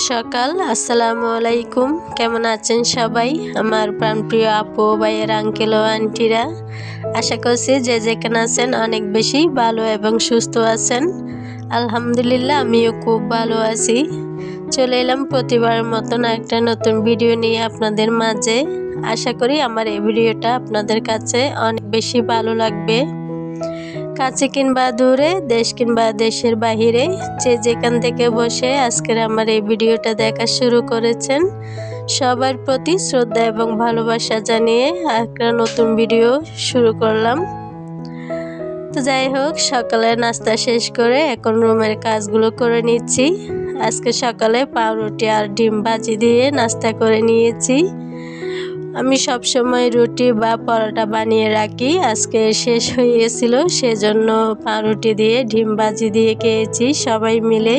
সকাল আসসালামু আলাইকুম। কেমন আছেন সবাই, আমার প্রাণপ্রিয় আপু ভাইয়ের আঙ্কেল ও আন্টিরা? আশা করছি যে যেখানে আছেন অনেক বেশি ভালো এবং সুস্থ আছেন। আলহামদুলিল্লাহ আমিও খুব ভালো আছি। চলে এলাম প্রতিবারের মতন একটা নতুন ভিডিও নিয়ে আপনাদের মাঝে। আশা করি আমার এই ভিডিওটা আপনাদের কাছে অনেক বেশি ভালো লাগবে। কাছে কিংবা দূরে, দেশ কিংবা দেশের বাহিরে, যে যেখান থেকে বসে আজকের আমার এই ভিডিওটা দেখা শুরু করেছেন, সবার প্রতি শ্রদ্ধা এবং ভালোবাসা জানিয়ে একটা নতুন ভিডিও শুরু করলাম। তো যাই হোক, সকালে নাস্তা শেষ করে এখন রুমের কাজগুলো করে নিচ্ছি। আজকে সকালে পাউরুটি আর ডিম ভাজি দিয়ে নাস্তা করে নিয়েছি। আমি সব সময় রুটি বা পরোটা বানিয়ে রাখি, আজকে শেষ হয়ে গেছিল, সেজন্য পাউরুটি দিয়ে ডিম ভাজি দিয়ে খেয়েছি সবাই মিলে।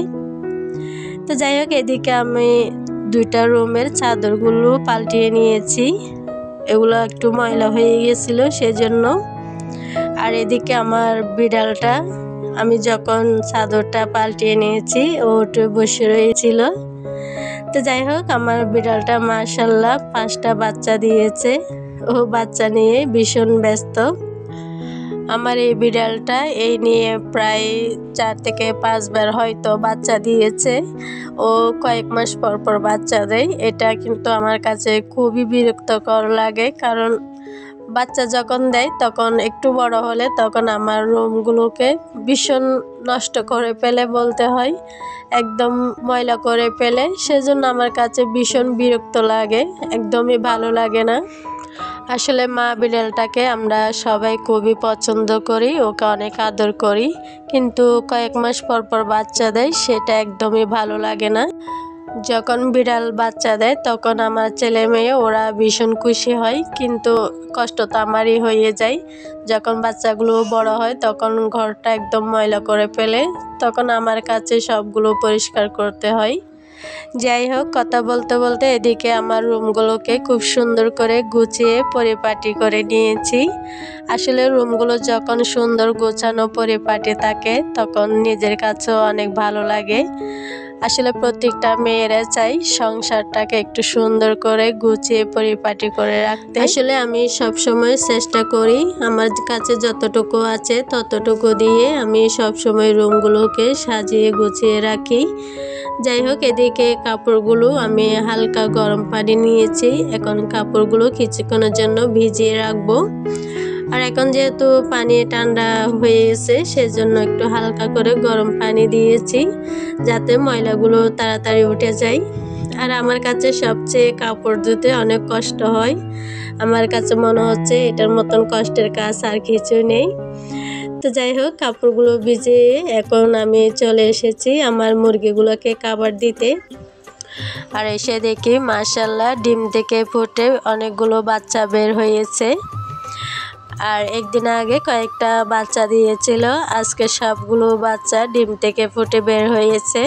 তো যাই হোক, এদিকে আমি দুইটা রুমের চাদরগুলো পাল্টিয়ে নিয়েছি, এগুলো একটু ময়লা হয়ে গেছিল সেজন্য। আর এদিকে আমার বিড়ালটা, আমি যখন চাদরটা পাল্টিয়ে নিয়েছি ও উঠে বসে রয়েছিল। তো যাই হোক, আমার বিড়ালটা মাশাআল্লাহ 5টা বাচ্চা দিয়েছে, ও বাচ্চা নিয়ে ভীষণ ব্যস্ত। আমার এই বিড়ালটা এই নিয়ে প্রায় 4 থেকে 5 বার হয়তো বাচ্চা দিয়েছে। ও কয়েক মাস পর পর বাচ্চা দেয়, এটা কিন্তু আমার কাছে খুবই বিরক্তকর লাগে। কারণ বাচ্চা যখন দেয় তখন একটু বড় হলে তখন আমার রুমগুলোকে ভীষণ নষ্ট করে ফেলে বলতে হয়, একদম ময়লা করে ফেলে। সেজন্য আমার কাছে ভীষণ বিরক্ত লাগে, একদমই ভালো লাগে না। আসলে মা বিড়ালটাকে আমরা সবাই খুবই পছন্দ করি, ওকে অনেক আদর করি, কিন্তু কয়েক মাস পর পর বাচ্চা দেয়, সেটা একদমই ভালো লাগে না। যখন বিড়াল বাচ্চা দেয় তখন আমার ছেলে মেয়ে ওরা ভীষণ খুশি হয়, কিন্তু কষ্ট তো আমারই হয়ে যায়। যখন বাচ্চাগুলো বড় হয় তখন ঘরটা একদম ময়লা করে ফেলে, তখন আমার কাছে সবগুলো পরিষ্কার করতে হয়। যাই হোক, কথা বলতে বলতে এদিকে আমার রুমগুলোকে খুব সুন্দর করে গুছিয়ে পরিপাটি করে নিয়েছি। আসলে রুমগুলো যখন সুন্দর গোছানো পরিপাটি থাকে তখন নিজের কাছেও অনেক ভালো লাগে। আসলে প্রত্যেকটা মেয়েরা চাই সংসারটাকে একটু সুন্দর করে গুছিয়ে পরিপাটি করে রাখতে। আসলে আমি সব সময় চেষ্টা করি আমার কাছে যতটুকু আছে ততটুকু দিয়ে আমি সব সময় রুমগুলোকে সাজিয়ে গুছিয়ে রাখি। যাই হোক, এদিকে কাপড়গুলো আমি হালকা গরম পানি নিয়েছি, এখন কাপড়গুলো কিছুক্ষণের জন্য ভিজিয়ে রাখবো। আর এখন যেহেতু পানি ঠান্ডা হয়ে গেছে সেজন্য একটু হালকা করে গরম পানি দিয়েছি, যাতে ময়লাগুলো তাড়াতাড়ি উঠে যায়। আর আমার কাছে সবচেয়ে কাপড় ধুতে অনেক কষ্ট হয়, আমার কাছে মনে হচ্ছে এটার মতন কষ্টের কাজ আর কিছু নেই। তো যাই হোক, কাপড়গুলো ভিজিয়ে এখন আমি চলে এসেছি আমার মুরগিগুলোকে খাবার দিতে। আর এসে দেখি মাশাআল্লাহ ডিম থেকে ফুটে অনেকগুলো বাচ্চা বের হয়েছে। আর একদিন আগে কয়েকটা বাচ্চা দিয়েছিল, আজকে সবগুলো বাচ্চা ডিম থেকে ফুটে বের হয়েছে।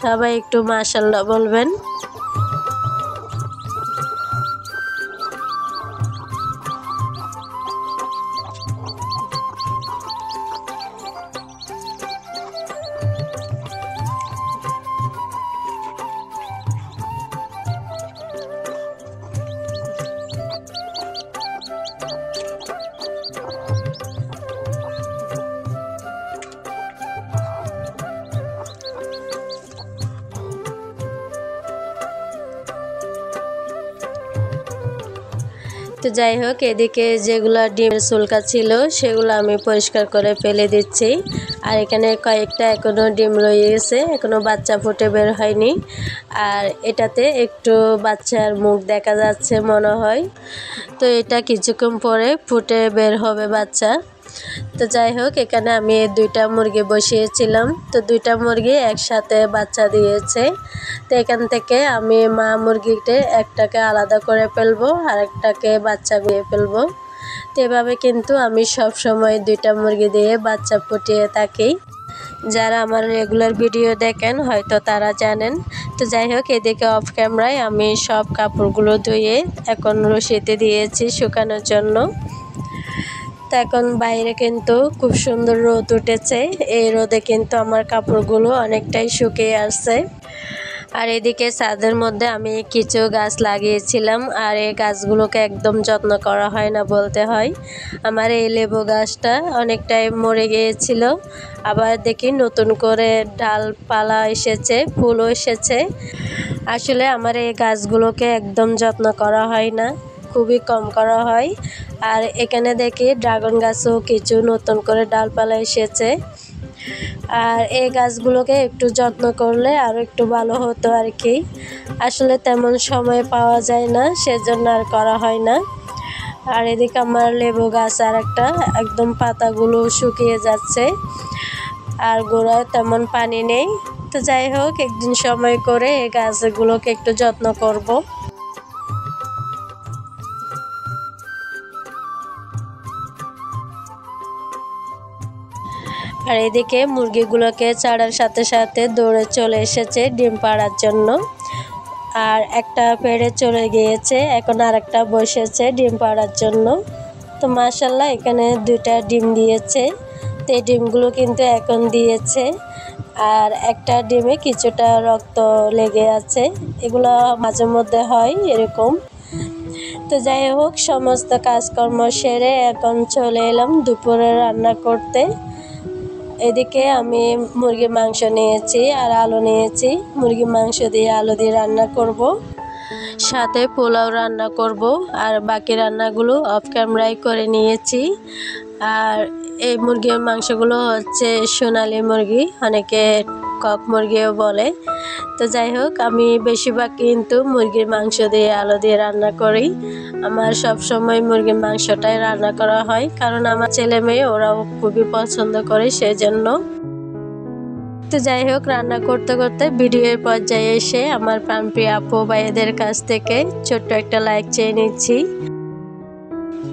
সবাই একটু মাশাআল্লাহ বলবেন। তো যাই হোক, এদিকে যেগুলো ডিমের চুলকা ছিল সেগুলো আমি পরিষ্কার করে ফেলে দিচ্ছি। আর এখানে কয়েকটা এখনও ডিম রয়ে গেছে, এখনও বাচ্চা ফুটে বের হয়নি। আর এটাতে একটু বাচ্চার মুখ দেখা যাচ্ছে মনে হয়, তো এটা কিছুক্ষণ পরে ফুটে বের হবে বাচ্চা। তো যাই হোক, এখানে আমি 2টা মুরগি বসিয়েছিলাম, তো 2টা মুরগি একসাথে বাচ্চা দিয়েছে। তো এখান থেকে আমি মা মুরগিতে একটাকে আলাদা করে ফেলবো আর একটাকে বাচ্চা দিয়ে ফেলবো। তো এভাবে কিন্তু আমি সব সময় 2টা মুরগি দিয়ে বাচ্চা ফুটিয়ে থাকি। যারা আমার রেগুলার ভিডিও দেখেন হয়তো তারা জানেন। তো যাই হোক, এদিকে অফ ক্যামেরায় আমি সব কাপড়গুলো ধুয়ে এখন রশিতে দিয়েছি শুকানোর জন্য। তো এখন বাইরে কিন্তু খুব সুন্দর রোদ উঠেছে, এই রোদে কিন্তু আমার কাপড়গুলো অনেকটাই শুকিয়ে আসছে। আর এদিকে ছাদের মধ্যে আমি কিছু গাছ লাগিয়েছিলাম, আর এই গাছগুলোকে একদম যত্ন করা হয় না বলতে হয়। আমার এই লেবু গাছটা অনেকটাই মরে গিয়েছিল, আবার দেখি নতুন করে ডালপালা এসেছে, ফুলও এসেছে। আসলে আমার এই গাছগুলোকে একদম যত্ন করা হয় না, খুবই কম করা হয়। আর এখানে দেখি ড্রাগন গাছও কিছু নতুন করে ডালপালা এসেছে। আর এই গাছগুলোকে একটু যত্ন করলে আরও একটু ভালো হতো আর কি। আসলে তেমন সময় পাওয়া যায় না, সেজন্য আর করা হয় না। আর এদিকে আমার লেবু গাছ আর একটা একদম পাতাগুলো শুকিয়ে যাচ্ছে, আর গোড়ায় তেমন পানি নেই। তো যাই হোক, একদিন সময় করে এই গাছগুলোকে একটু যত্ন করব। আর এদিকে মুরগিগুলোকে ছাড়ার সাথে সাথে দৌড়ে চলে এসেছে ডিম পাড়ার জন্য। আর একটা পেড়ে চলে গিয়েছে, এখন আর একটা বসেছে ডিম পাড়ার জন্য। তো মাশাআল্লাহ এখানে 2টা ডিম দিয়েছে। তো এই ডিমগুলো কিন্তু এখন দিয়েছে, আর একটা ডিমে কিছুটা রক্ত লেগে আছে। এগুলো মাঝে মধ্যে হয় এরকম। তো যাই হোক, সমস্ত কাজকর্ম সেরে এখন চলে এলাম দুপুরে রান্না করতে। এদিকে আমি মুরগির মাংস নিয়েছি আর আলু নিয়েছি। মুরগির মাংস দিয়ে আলু দিয়ে রান্না করব, সাথে পোলাও রান্না করব। আর বাকি রান্নাগুলো অফ ক্যামেরায় করে নিয়েছি। আর এই মুরগির মাংসগুলো হচ্ছে সোনালী মুরগি, অনেকে কক মুরগিও বলে। তো যাই হোক, আমি বেশিরভাগ কিন্তু মুরগির মাংস দিয়ে আলু দিয়ে রান্না করি। আমার সব সময় মুরগির মাংসটাই রান্না করা হয়, কারণ আমার ছেলে মেয়ে ওরাও খুবই পছন্দ করে, সেই জন্য। তো যাই হোক, রান্না করতে করতে ভিডিওর পর্যায়ে এসে আমার প্রাণপ্রিয় আপু ভাইদের কাছ থেকে ছোট্ট একটা লাইক চেয়ে নিচ্ছি।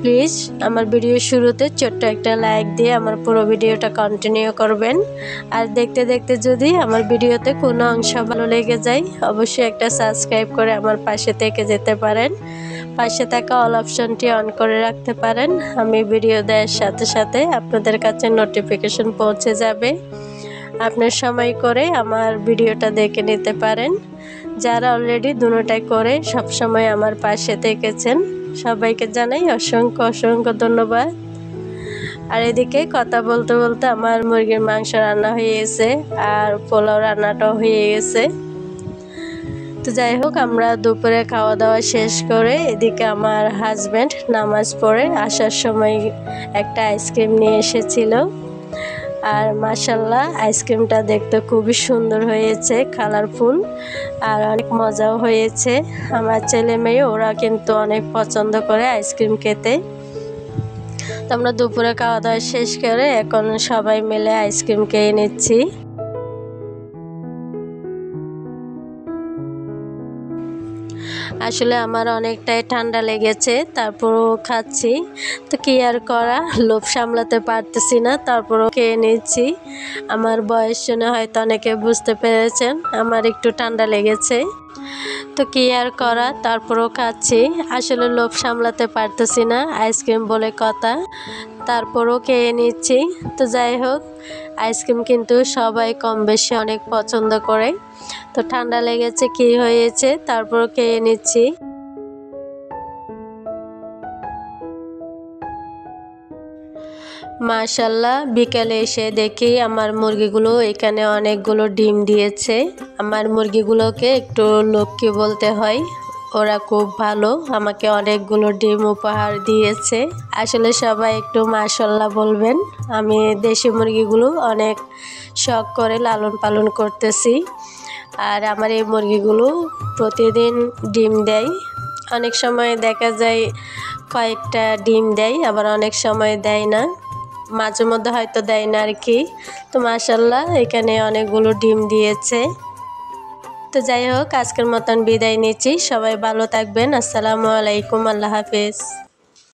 প্লিজ আমার ভিডিও শুরুতে ছোট্ট একটা লাইক দিয়ে আমার পুরো ভিডিওটা কন্টিনিউ করবেন। আর দেখতে দেখতে যদি আমার ভিডিওতে কোনো অংশ ভালো লেগে যায়, অবশ্যই একটা সাবস্ক্রাইব করে আমার পাশে থেকে যেতে পারেন। পাশে থাকা অল অপশনটি অন করে রাখতে পারেন। আমি ভিডিও দেওয়ার সাথে সাথে আপনাদের কাছে নোটিফিকেশন পৌঁছে যাবে। আপনার সময় করে আমার ভিডিওটা দেখে নিতে পারেন। যারা অলরেডি দুটোটাই করে সবসময় আমার পাশে থেকেছেন, সবাইকে জানাই অসংখ্য অসংখ্য ধন্যবাদ। আর এদিকে কথা বলতে বলতে আমার মুরগির মাংস রান্না হয়ে গেছে, আর পোলাও রান্নাটাও হয়ে গেছে। তো যাই হোক, আমরা দুপুরে খাওয়া দাওয়া শেষ করে এদিকে আমার হাজব্যান্ড নামাজ পড়ে আসার সময় একটা আইসক্রিম নিয়ে এসেছিল। আর মাশাআল্লাহ আইসক্রিমটা দেখতে খুবই সুন্দর হয়েছে, কালারফুল, আর অনেক মজাও হয়েছে। আমার ছেলে মেয়ে ওরা কিন্তু অনেক পছন্দ করে আইসক্রিম খেতে। তো আমরা দুপুরে খাওয়া দাওয়া শেষ করে এখন সবাই মিলে আইসক্রিম খেয়ে নিচ্ছি। আসলে আমার অনেকটাই ঠান্ডা লেগেছে, তারপরও খাচ্ছি। তো কি আর করা, লোভ সামলাতে পারতেছি না, তারপরও খেয়ে নিচ্ছি। আমার বয়স শুনে হয়তো অনেকে বুঝতে পেরেছেন আমার একটু ঠান্ডা লেগেছে। তো কি আর করা, তারপরও খাচ্ছি। আসলে লোভ সামলাতে পারতেছি না, আইসক্রিম বলে কথা, তারপরও খেয়ে নিচ্ছি। তো যাই হোক, আইসক্রিম কিন্তু সবাই কম বেশি অনেক পছন্দ করে। তো ঠান্ডা লেগেছে, কি হয়েছে, তারপরও খেয়ে নিচ্ছি। মাশাআল্লাহ বিকালে এসে দেখি আমার মুরগিগুলো এখানে অনেকগুলো ডিম দিয়েছে। আমার মুরগিগুলোকে একটু লক্ষ্মী বলতে হয়, ওরা খুব ভালো, আমাকে অনেকগুলো ডিম উপহার দিয়েছে। আসলে সবাই একটু মাশাআল্লাহ বলবেন। আমি দেশি মুরগিগুলো অনেক শখ করে লালন পালন করতেছি। আর আমার এই মুরগিগুলো প্রতিদিন ডিম দেয়। অনেক সময় দেখা যায় কয়েকটা ডিম দেয়, আবার অনেক সময় দেয় না, মাঝে মধ্যে হয়তো দেয় না আর কি। তো মাশাআল্লাহ এখানে অনেকগুলো ডিম দিয়েছে। তো যাই হোক, আজকের মতন বিদায় নিচ্ছি। সবাই ভালো থাকবেন। আসসালামু আলাইকুম, আল্লাহ হাফেজ।